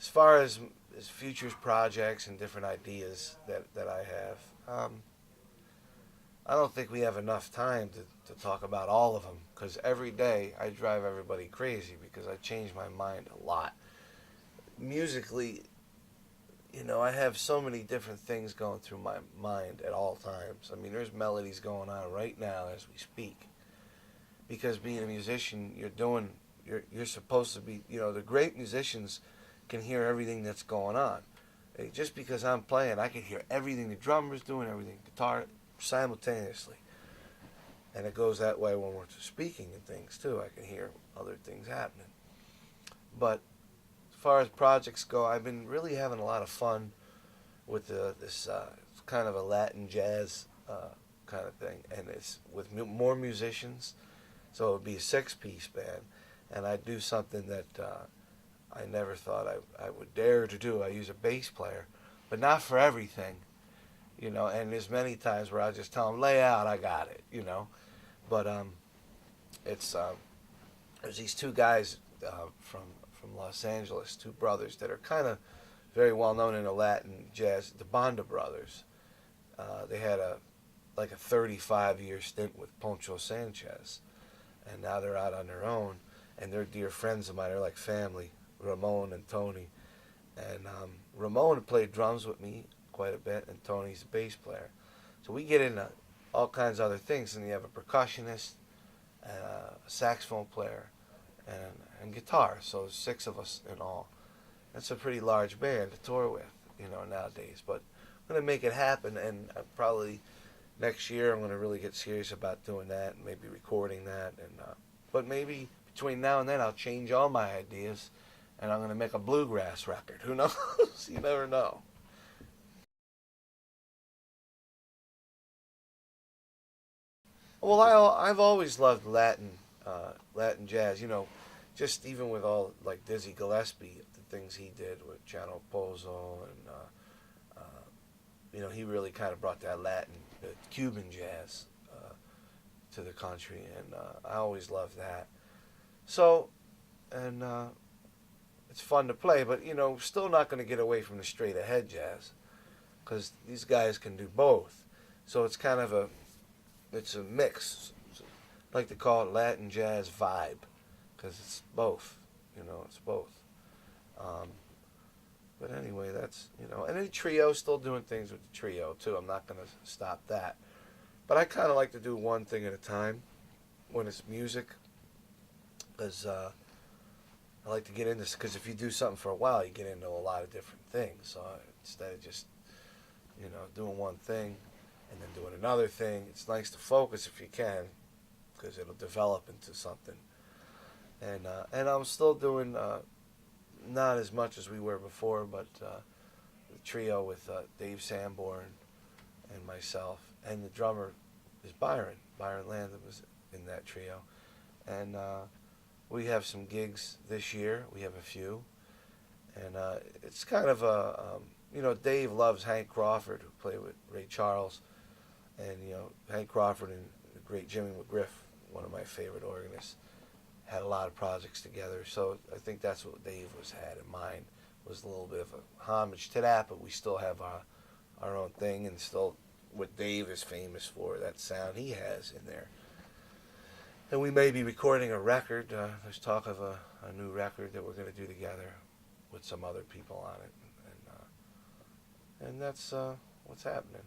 as far as futures projects and different ideas that I have, I don't think we have enough time to talk about all of them because every day I drive everybody crazy because I change my mind a lot. Musically, I have so many different things going through my mind at all times. I mean, there's melodies going on right now as we speak. Because being a musician, you're supposed to be, the great musicians can hear everything that's going on. Just because I'm playing, I can hear everything the drummer's doing, everything the guitar simultaneously. And it goes that way when we're speaking and things too. I can hear other things happening. But as far as projects go, I've been really having a lot of fun with this kind of a Latin jazz kind of thing, and it's with more musicians. So it would be a six-piece band, and I do something that I never thought I would dare to do. I use a bass player, but not for everything, and there's many times where I just tell them, lay out, I got it, But it's there's these two guys from Los Angeles, two brothers that are kind of very well known in the Latin jazz, the Banda brothers. They had a 35-year stint with Poncho Sanchez, and now they're out on their own, and they're dear friends of mine. They're like family, Ramon and Tony. And Ramon played drums with me quite a bit, and Tony's a bass player. So we get into all kinds of other things, and you have a percussionist, a saxophone player, and guitar. So there's 6 of us in all. That's a pretty large band to tour with, nowadays. But I'm going to make it happen, and probably next year I'm going to really get serious about doing that and maybe recording that. But maybe between now and then I'll change all my ideas and I'm going to make a bluegrass record. Who knows? You never know. Well, I've always loved Latin jazz. Just even with all like Dizzy Gillespie, the things he did with Chano Pozo, and he really kind of brought that Latin, Cuban jazz to the country, and I always loved that. So, and it's fun to play, but still not going to get away from the straight ahead jazz, because these guys can do both. So it's kind of it's a mix. I like to call it Latin jazz vibe, because it's both. It's both. Um, but anyway, that's and then trio, still doing things with the trio too. I'm not going to stop that. But I kind of like to do one thing at a time when it's music, because I like to get into this, because if you do something for a while, you get into a lot of different things. So instead of just doing one thing and then doing another thing, it's nice to focus if you can, because it'll develop into something. And I'm still doing not as much as we were before, but the trio with Dave Sanborn and myself, and the drummer is Byron Landon was in that trio, and we have some gigs this year. We have a few, and it's kind of Dave loves Hank Crawford, who played with Ray Charles, and Hank Crawford and the great Jimmy McGriff, one of my favorite organists, had a lot of projects together. So I think that's what Dave had in mind, was a little bit of a homage to that, but we still have our own thing, and still what Dave is famous for, that sound he has in there. And we may be recording a record. There's talk of a new record that we're going to do together with some other people on it, and that's what's happening.